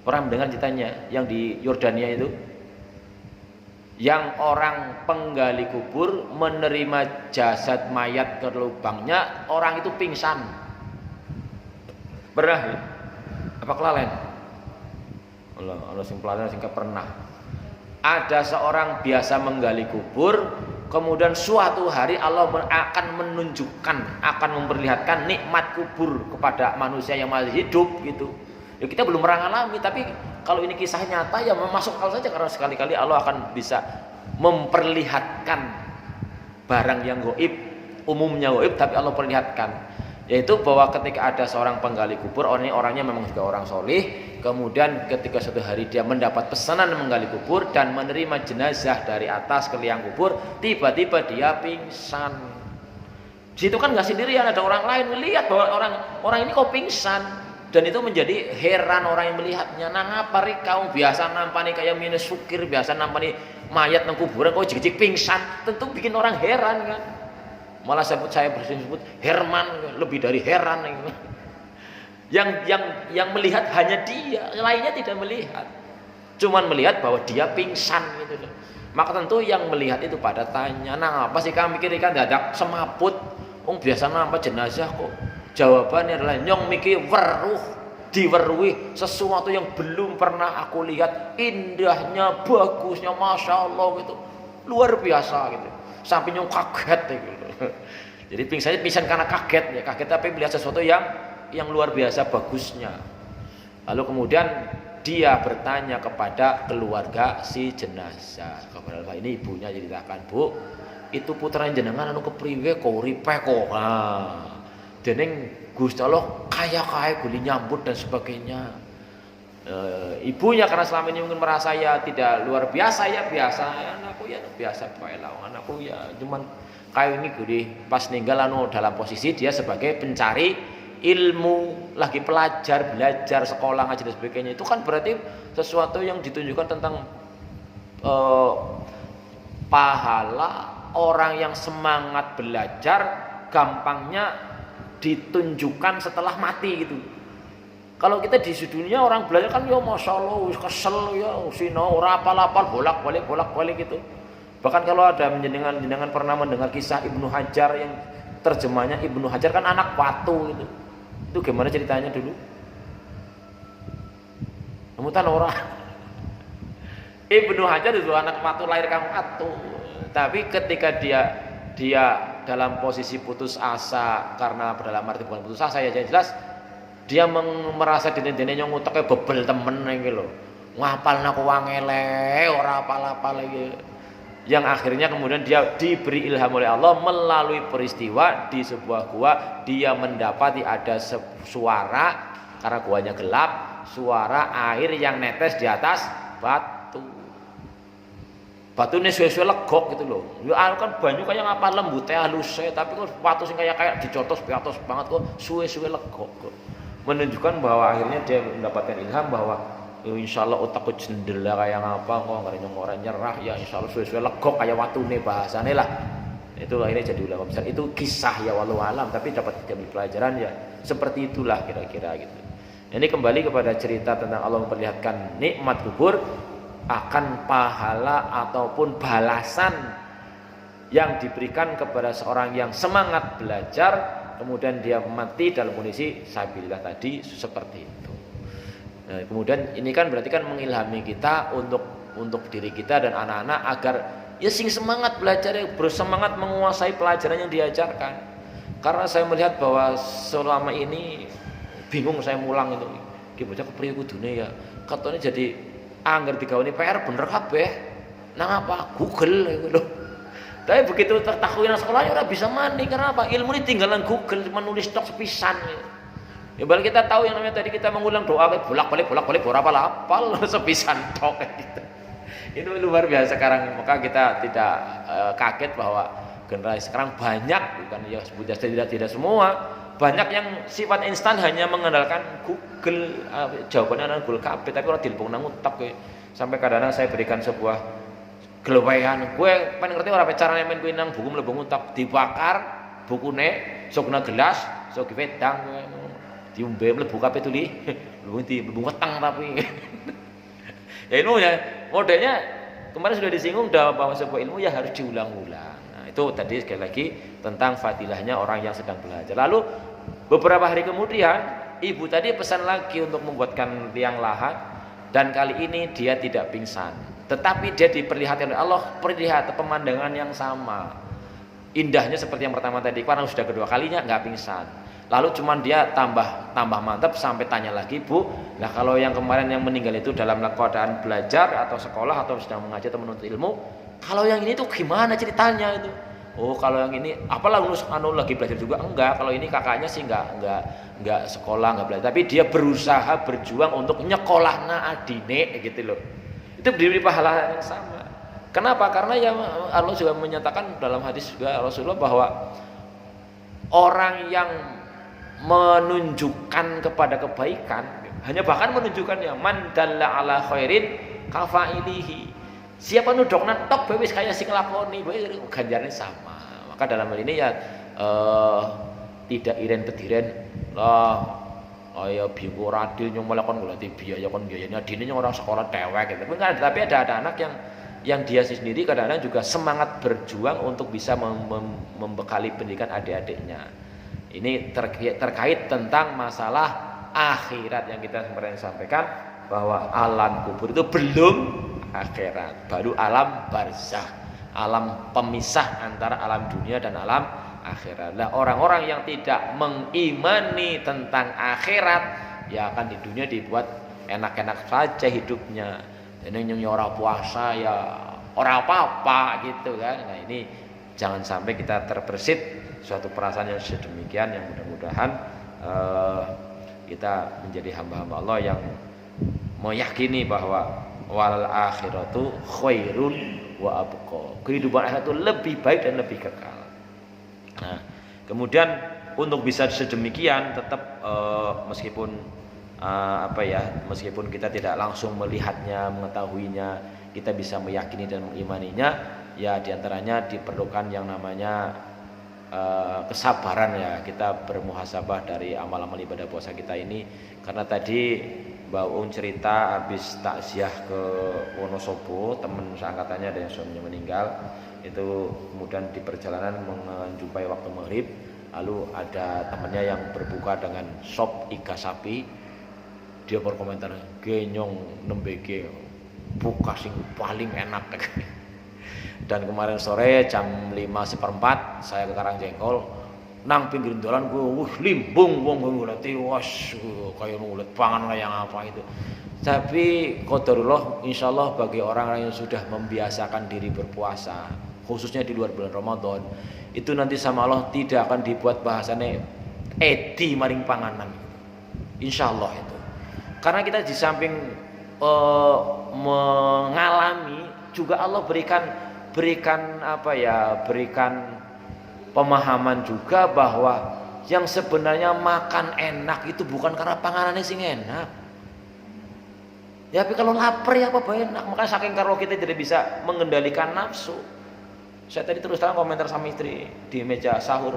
Pernah mendengar ceritanya yang di Yordania itu, yang orang penggali kubur menerima jasad mayat ke lubangnya, orang itu pingsan. Pernah ya? Apa kelalen? Allah sing pelalen sing pernah. Ada seorang biasa menggali kubur, kemudian suatu hari Allah akan menunjukkan, akan memperlihatkan nikmat kubur kepada manusia yang masih hidup gitu. Ya kita belum pernah ngalami, tapi kalau ini kisah nyata ya masuk akal saja, karena sekali-kali Allah akan bisa memperlihatkan barang yang gaib, umumnya gaib tapi Allah perlihatkan, yaitu bahwa ketika ada seorang penggali kubur, orangnya memang juga orang solih, kemudian ketika suatu hari dia mendapat pesanan menggali kubur dan menerima jenazah dari atas ke liang kubur, tiba-tiba dia pingsan. Di situ kan nggak sendirian, ada orang lain melihat bahwa orang ini kok pingsan. Dan itu menjadi heran orang yang melihatnya. Nah ngapa kau biasa nampani kayak minus sukir, biasa nampani mayat nang kuburan kau jik-jik pingsan, tentu bikin orang heran kan. Malah saya bersebut Herman, lebih dari heran gitu. Yang melihat hanya dia, lainnya tidak melihat. Cuman melihat bahwa dia pingsan gitu loh. Maka tentu yang melihat itu pada tanya, nah apa sih kamu mikir ikan dadak semaput? Biasa nampak jenazah kok. Jawabannya adalah nyong mikir diweruhi sesuatu yang belum pernah aku lihat, indahnya, bagusnya, masya Allah gitu, luar biasa gitu, sampai nyong kaget gitu. Jadi pingsan karena kaget tapi melihat sesuatu yang luar biasa bagusnya. Lalu kemudian dia bertanya kepada keluarga si jenazah, kepada ini ibunya ceritakan, Bu, itu putra jenengan anu kepriwe kok uripe kok. Deneng Gusti Allah kaya guli nyambut dan sebagainya. Ibunya karena selama ini mungkin merasa ya tidak luar biasa, ya biasa, anakku ya biasa bae lah, anakku ya cuman kayak ini guli pas ninggal dalam posisi dia sebagai pencari ilmu, lagi belajar sekolah ngaji dan sebagainya. Itu kan berarti sesuatu yang ditunjukkan tentang pahala orang yang semangat belajar gampangnya ditunjukkan setelah mati gitu. Kalau kita di dunia orang belajar kan ya masya Allah kesel ya sino ora apal-apal bolak-balik gitu. Bahkan kalau ada jenengan pernah mendengar kisah Ibnu Hajar yang terjemahnya Ibnu Hajar kan anak batu gitu. Itu gimana ceritanya dulu? Kemudian orang Ibnu Hajar itu anak batu lahir kang batu. Tapi ketika dia dalam posisi putus asa karena dalam arti bukan putus asa ya jelas dia merasa dene-dene nyong uteke bebel temen iki lho. Ngapalna ku wangele, ora apal-apal iki. Yang akhirnya kemudian dia diberi ilham oleh Allah melalui peristiwa di sebuah gua dia mendapati ada suara karena guanya gelap, suara air yang netes di atas batu. Batune suwe-suwe legok gitu loh. Ya kan banyu kayak ngapa lembute haluse tapi kok batu sing kayak dicotos piatos banget kok suwe-suwe legok kok. Menunjukkan bahwa akhirnya dia mendapatkan ilham bahwa insya Allah otakku jendela kayak apa kok nggak orang nyerah ya insya Allah suwe-suwe legok kayak watune bahasane lah. Itu akhirnya jadi ulama besar. Itu kisah ya walau alam tapi dapat diambil pelajaran ya seperti itulah kira-kira gitu. Ini kembali kepada cerita tentang Allah memperlihatkan nikmat kubur akan pahala ataupun balasan yang diberikan kepada seorang yang semangat belajar kemudian dia mati dalam kondisi sabilillah tadi seperti itu. Nah, kemudian ini kan berarti kan mengilhami kita untuk diri kita dan anak-anak agar ya sing semangat belajar, bersemangat menguasai pelajaran yang diajarkan. Karena saya melihat bahwa selama ini bingung saya mulang itu. Ki bocah kepriye kudune ya. Katanya jadi angger digaweni PR bener kabeh. Nang apa? Google iku lho. Tapi begitu tertahui nang sekolah ya ora bisa mani karena apa? Ilmu ini tinggalan Google cuma nulis tok sepisan. Ya balik kita tahu yang namanya tadi kita mengulang doa bolak-balik ora hafal sepisan tok gitu. Ini luar biasa sekarang maka kita tidak kaget bahwa generasi sekarang banyak bukan ya sebutnya tidak semua banyak yang sifat instan hanya mengandalkan Google jawabannya adalah Google KB tapi orang dilpung nang utak sampai kadang-kadang saya berikan sebuah gelewehan gue pengen ngerti ora carane men kuwi nang buku mlebu ngutak dibakar bukune sok guna gelas sok wedang diombe mlebu kabeh tuli mlebu wetang tapi ya itu ya modelnya kemarin sudah disinggung bahwa sebuah ilmu ya harus diulang-ulang. Nah, itu tadi sekali lagi tentang fadilahnya orang yang sedang belajar. Lalu beberapa hari kemudian ibu tadi pesan lagi untuk membuatkan tiang lahat dan kali ini dia tidak pingsan. Tetapi dia diperlihatkan oleh Allah pemandangan yang sama. Indahnya seperti yang pertama tadi, karena sudah kedua kalinya nggak pingsan. Lalu cuman dia tambah mantap sampai tanya lagi, Bu, nah kalau yang kemarin yang meninggal itu dalam keadaan belajar atau sekolah atau sedang mengajar atau menuntut ilmu, kalau yang ini tuh gimana ceritanya itu? Oh, kalau yang ini apalah lagi belajar juga enggak. Kalau ini kakaknya sih enggak sekolah, enggak belajar, tapi dia berusaha berjuang untuk nyekolahna adine gitu loh. Itu diberi pahala yang sama. Kenapa? Karena ya Allah juga menyatakan dalam hadis juga Rasulullah bahwa orang yang menunjukkan kepada kebaikan hanya bahkan menunjukkan ya man dalla ala khairin kafailihi. Siapa nudokna tok wis kaya sing nglakoni ganjarane sama. Maka dalam hal ini ya tidak iren pediren lah ayo bingung radil nyong malah kon golek biaya kon biayanya adine nyong orang sekolah dewek gitu. Tapi ada anak yang dia sendiri kadang-kadang juga semangat berjuang untuk bisa membekali pendidikan adik-adiknya. Ini terkait tentang masalah akhirat yang kita kemarin sampaikan bahwa alam kubur itu belum akhirat, baru alam barzah, alam pemisah antara alam dunia dan alam akhirat. Nah, orang-orang yang tidak mengimani tentang akhirat ya akan di dunia dibuat enak-enak saja hidupnya. Ini orang puasa ya orang apa-apa gitu kan. Nah, ini jangan sampai kita terbersit suatu perasaan yang sedemikian yang mudah-mudahan kita menjadi hamba-hamba Allah yang meyakini bahwa wal akhiratu khairun wa abqa. Kehidupan akhirat itu lebih baik dan lebih kekal. Nah, kemudian untuk bisa sedemikian tetap meskipun meskipun kita tidak langsung melihatnya, mengetahuinya, kita bisa meyakini dan mengimaninya, Ya diantaranya diperlukan yang namanya kesabaran ya, kita bermuhasabah dari amal-amal ibadah puasa kita ini. Karena tadi Mbak Uun cerita habis takziah ke Wonosobo, teman seangkatannya ada yang suaminya meninggal, itu kemudian di perjalanan menjumpai waktu maghrib, lalu ada temannya yang berbuka dengan sop iga sapi. Dia berkomentar, genyong nembege buka sing paling enak. Dan kemarin sore jam 5:15 saya ke Karangjengkol, nang pinggir dalan gue limbung wong nguleti was kayak ngulet pangan kayak apa itu. Tapi qadarullah insyaallah bagi orang yang sudah membiasakan diri berpuasa, khususnya di luar bulan Ramadan, itu nanti sama Allah tidak akan dibuat bahasane edi maring panganan. Insyaallah itu. Karena kita di samping mengalami juga Allah berikan pemahaman juga bahwa yang sebenarnya makan enak itu bukan karena panganannya sing enak. Ya tapi kalau lapar ya apa enak. Makanya saking kalau kita tidak bisa mengendalikan nafsu. Saya tadi terus terang komentar sama istri di meja sahur.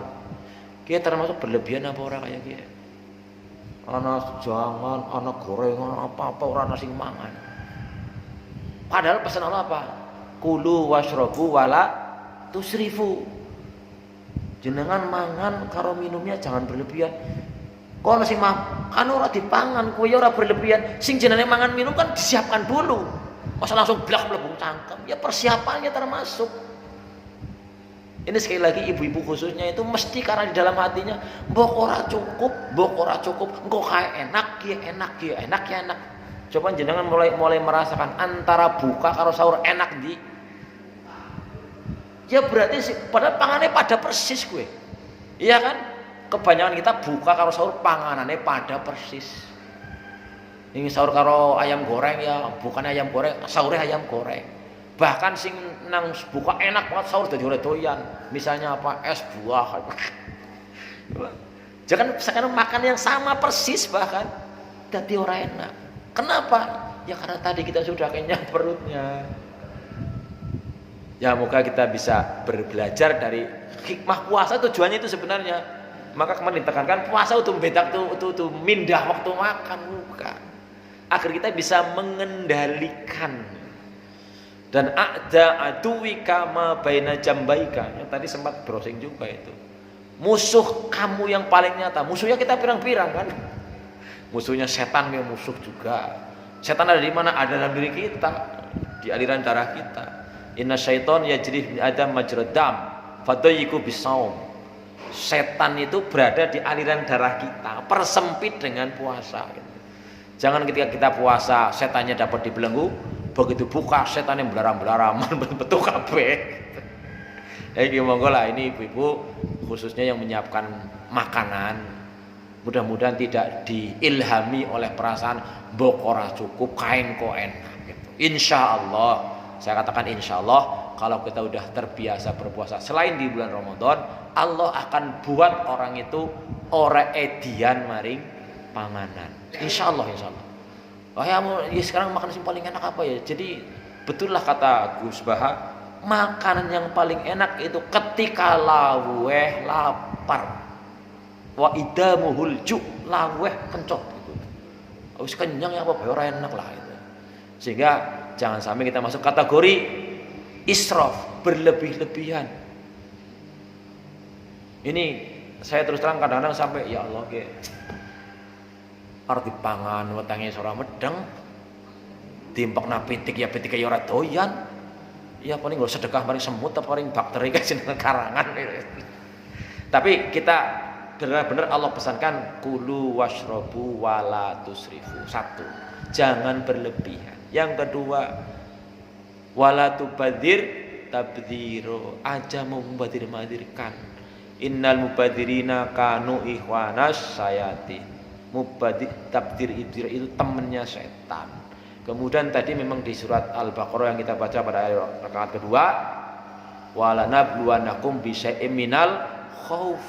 Kita termasuk berlebihan apa orang kayak gitu. Anak jangan, anak gorengan apa-apa orang nasi mangan. Padahal pesan Allah apa? Kulu washrobu wala tusrifu. Jenengan mangan karo minumnya jangan berlebihan. Kok nasi makan ora dipangan, kowe ora berlebihan. Sing jenenge mangan minum kan disiapkan dulu. Masa langsung blak mlebung cangkem. Ya persiapannya termasuk. Ini sekali lagi ibu-ibu khususnya itu mesti karena di dalam hatinya mbok ora cukup, engko kae enak ya enak. Coba jenengan mulai merasakan antara buka karo sahur enak di. Ya berarti padahal pangannya pada persis gue. Iya kan? Kebanyakan kita buka karo sahur panganannya pada persis. Ini sahur karo ayam goreng ya, bukan ayam goreng, sahurnya ayam goreng. Bahkan sing nang buka enak banget sahur dadi ora doyan. Misalnya apa? Es buah. Jangan sekarang makan yang sama persis bahkan dadi ora enak. Kenapa? Ya karena tadi kita sudah kenyang perutnya. Ya moga kita bisa belajar dari hikmah puasa. Tujuannya itu sebenarnya. Maka kemarin ditekankan puasa untuk bedak tuh mindah waktu makan bukan. Agar kita bisa mengendalikan. Dan ada aduwika ma baina jambaika. Yang tadi sempat browsing juga itu. Musuh kamu yang paling nyata. Musuhnya kita pirang-pirang kan. Musuhnya setan yang musuh juga. Setan ada di mana? Ada dalam diri kita, di aliran darah kita. Inna syaiton yajri min adam majrad dam fadayyiku bisaum. Setan itu berada di aliran darah kita, persempit dengan puasa gitu. Jangan ketika kita puasa setannya dapat dibelenggu, begitu buka setan yang belarang-belarang betul kabeh. Jadi monggo lah ini ibu-ibu khususnya yang menyiapkan makanan, mudah-mudahan tidak diilhami oleh perasaan mbok ora cukup kain kok enak gitu. Insyaallah, saya katakan insyaallah kalau kita udah terbiasa berpuasa selain di bulan Ramadan, Allah akan buat orang itu ora edian maring panganan. Insyaallah. Oh ya sekarang makanan yang paling enak apa ya? Jadi betullah kata Gus Baha, makanan yang paling enak itu ketika laweh lapar. Wa idamuhul ju, laweh kencot gitu. Wis kenyang ya apa ora enak lah itu. Sehingga jangan sampai kita masuk kategori israf, berlebih-lebihan. Ini saya terus terang kadang-kadang sampai ya Allah ke arti pangan wetange ora medeng dimpekna pitik ya ora doyan ya paling gak sedekah paling semut atau paling bakteri kayak karangan. Tapi kita benar-benar Allah pesankan kulu washrobu wala tusrifu. Satu, jangan berlebihan. Yang kedua, wala tubadir tabdiro, aja mau membadir-badirkan. Innal mubadirina kanu ikhwanas sayati. Mubadir tabdir itu temannya setan. Kemudian tadi memang di surat Al-Baqarah yang kita baca pada rakaat kedua, wala nabluwanakum bisyai'im minal khauf.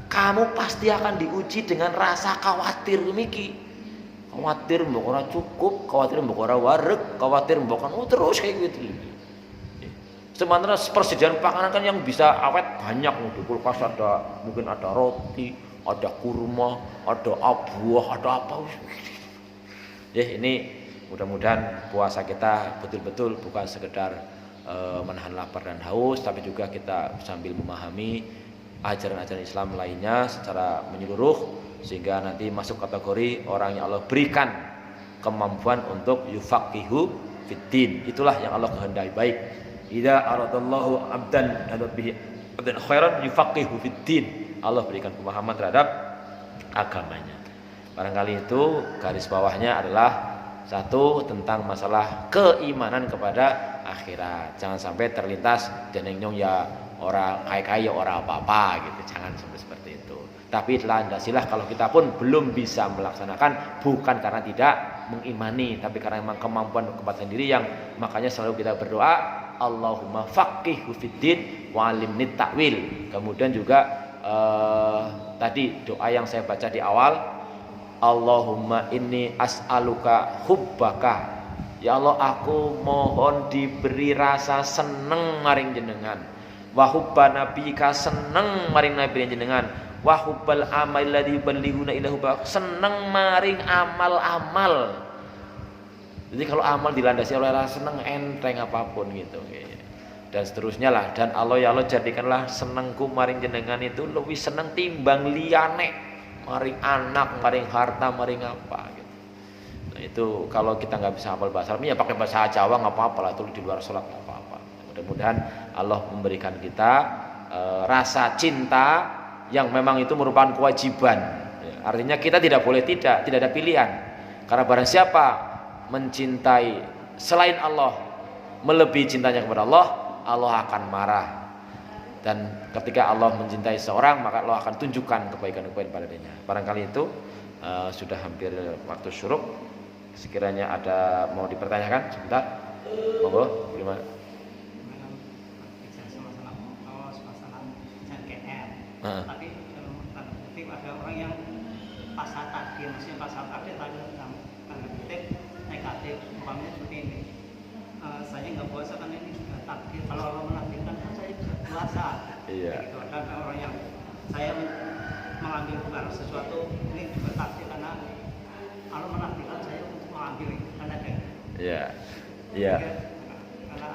Kamu pasti akan diuji dengan rasa khawatir miki. Khawatir mbok ora cukup, khawatir mbok ora wareg, khawatir mbok kan terus kayak gitu. Sementara persediaan panganan kan yang bisa awet banyak, di kulkas ada, mungkin ada roti, ada kurma, ada buah, ada apa. Ya ini mudah-mudahan puasa kita betul-betul bukan sekedar menahan lapar dan haus, tapi juga kita sambil memahami ajaran-ajaran Islam lainnya secara menyeluruh, sehingga nanti masuk kategori orang yang Allah berikan kemampuan untuk yufaqihu fiddin. Itulah yang Allah kehendaki. Baik, idza aradallahu abdan bihi abdan khairan yufaqihu fiddin. Allah berikan pemahaman terhadap agamanya. Barangkali itu garis bawahnya adalah satu, tentang masalah keimanan kepada akhirat. Jangan sampai terlintas jeneng-nyong ya orang kaya-kaya orang apa-apa gitu. Jangan sampai seperti itu. Tapi landasilah kalau kita pun belum bisa melaksanakan, bukan karena tidak mengimani, tapi karena memang kemampuan kepada sendiri, yang makanya selalu kita berdoa, Allahumma faqihhu fiddin wa alimni ta'wil. Kemudian juga tadi doa yang saya baca di awal, Allahumma inni as'aluka hubbaka. Ya Allah, aku mohon diberi rasa seneng maring jenengan. Wa hubba nabika, seneng maring nabi jenengan. Wa hubbal amal ladzi yuballighuna ila hubba, seneng maring amal-amal. Jadi kalau amal dilandasi oleh rasa seneng, enteng apapun gitu. Dan seterusnya lah. Dan Allah, ya Allah, jadikanlah senengku maring jenengan itu lebih seneng timbang liyane, maring anak, maring harta, maring apa gitu. Nah itu kalau kita nggak bisa hafal bahasa Arab, ya pakai bahasa Jawa nggak apa-apa lah, itu di luar sholat nggak apa-apa. Mudah-mudahan Allah memberikan kita rasa cinta yang memang itu merupakan kewajiban. Ya, artinya kita tidak boleh tidak ada pilihan. Karena barang siapa mencintai selain Allah, melebihi cintanya kepada Allah, Allah akan marah. Dan ketika Allah mencintai seorang, maka Allah akan tunjukkan kebaikan-kebaikan padanya. Barangkali itu sudah hampir waktu syuruk. Sekiranya ada mau dipertanyakan sebentar, monggo. Gimana? Tapi ada orang yang pasal takdir, maksudnya pasal takdir tanda kutip negatif, umpamanya seperti ini. Saya nggak puasa karena ini sudah takdir. Kalau Allah menakdirkan, kan saya bisa puasa. Iya. Gitu. Ada orang yang saya mengambil bukan sesuatu ini juga takdir karena Allah menakdirkan saya untuk mengambil itu, karena ada. Iya. Iya. Karena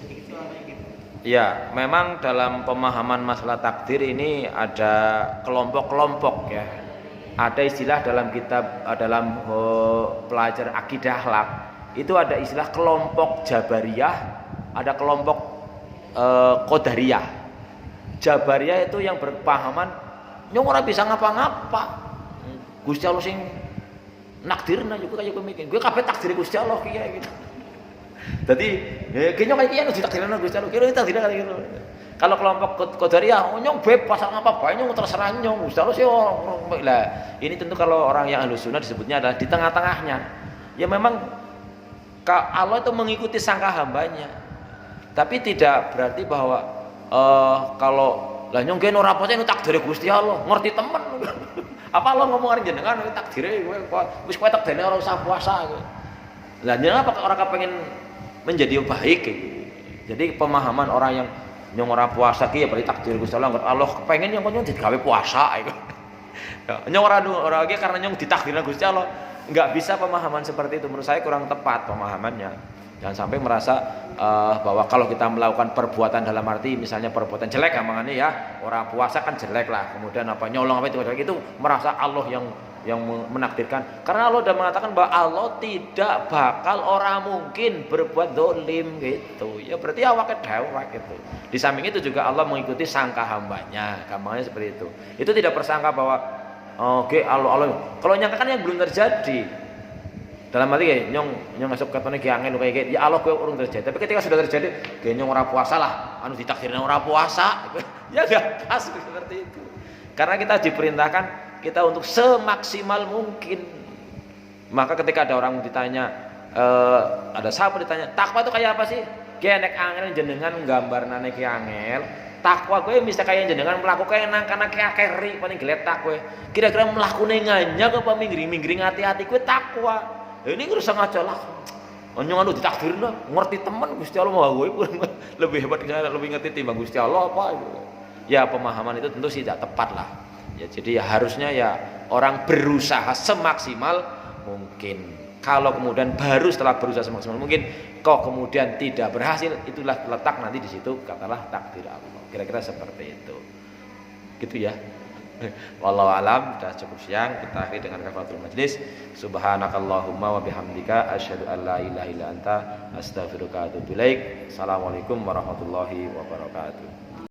sedikit orang gitu. Ya, memang dalam pemahaman masalah takdir ini ada kelompok-kelompok ya. Ada istilah dalam kitab, dalam pelajar akidah akhlak, itu ada istilah kelompok Jabariyah, ada kelompok Qadariyah. Jabariyah itu yang berpahaman nyong ora bisa ngapa-ngapa. Gusti Allah sing nakdirna juga kaya mikir. Gue kabeh takdir Gusti Allah kiye gitu. Jadi, kayaknya kayak gini ditakdirkan Gusti Allah. Kira takdirkan kayak gitu. Kalau kelompok Qadariyah, nyong bebas apa bae nyong terserah nyong. Gusti Allah sih orang lah. Ini tentu kalau orang yang Ahlus Sunnah disebutnya adalah di tengah-tengahnya. Ya memang Allah itu mengikuti sangka hambanya. Tapi tidak berarti bahwa kalau lah nyong kene ora puasa takdir Gusti Allah, ngerti temen. Apa Allah ngomong hari jenengan takdire wis kowe takdirne ora usah puasa gitu. Lah jenengan apa orang kepengen menjadi baik gitu. Jadi pemahaman orang yang nyong ora puasa ki ya berarti takdir Gusti Allah, Allah kepengen yang nyong digawe puasa gitu. Nyong ora ge karena nyong ditakdirna Gusti Allah. Enggak bisa pemahaman seperti itu, menurut saya kurang tepat pemahamannya. Jangan sampai merasa bahwa kalau kita melakukan perbuatan dalam arti misalnya perbuatan jelek gampangane ya, orang puasa kan jelek lah, kemudian apa nyolong apa itu merasa Allah yang menakdirkan. Karena Allah sudah mengatakan bahwa Allah tidak bakal orang mungkin berbuat dolim gitu. Ya berarti awake dhewe gitu. Di samping itu juga Allah mengikuti sangka hambanya, gampangnya seperti itu. Itu tidak bersangka bahwa oke Allah. Kalau nyangka kan yang belum terjadi. Dalam arti kayak nyong masuk katone ki angel kayak ya Allah kowe urung terjadi. Tapi ketika sudah terjadi, kayak nyong ora puasa lah, anu ditakdirna ora puasa. Ya enggak pas seperti itu. Karena kita diperintahkan kita untuk semaksimal mungkin. Maka ketika ada orang ditanya, ada sahabat ditanya, takwa itu kayak apa sih? Kayak nek angel jenengan nggambarnane ki angel, takwa kowe bisa kayak jenengan melakukan nang kana ki akeri paling geletak kowe. Kira-kira mlakune nganyak apa minggring-minggring hati-hati kowe takwa. Ini urusan aja lah. Onyo anu ditakdirna ngerti temen Gusti Allah mau lebih hebat lebih ngerti timbang Gusti Allah apa itu. Ya pemahaman itu tentu tidak tepat lah. Ya jadi ya harusnya ya orang berusaha semaksimal mungkin. Kalau kemudian baru setelah berusaha semaksimal mungkin kok kemudian tidak berhasil, itulah letak nanti di situ katalah takdir Allah. Kira-kira seperti itu. Gitu ya. Wallahu alam, sudah cukup siang, kita akhiri dengan kafaratul majlis. Subhanakallahumma wa bihamdika asyhadu an la ilaha illa anta astaghfiruka wa atubu ilaik. Assalamualaikum warahmatullahi wabarakatuh.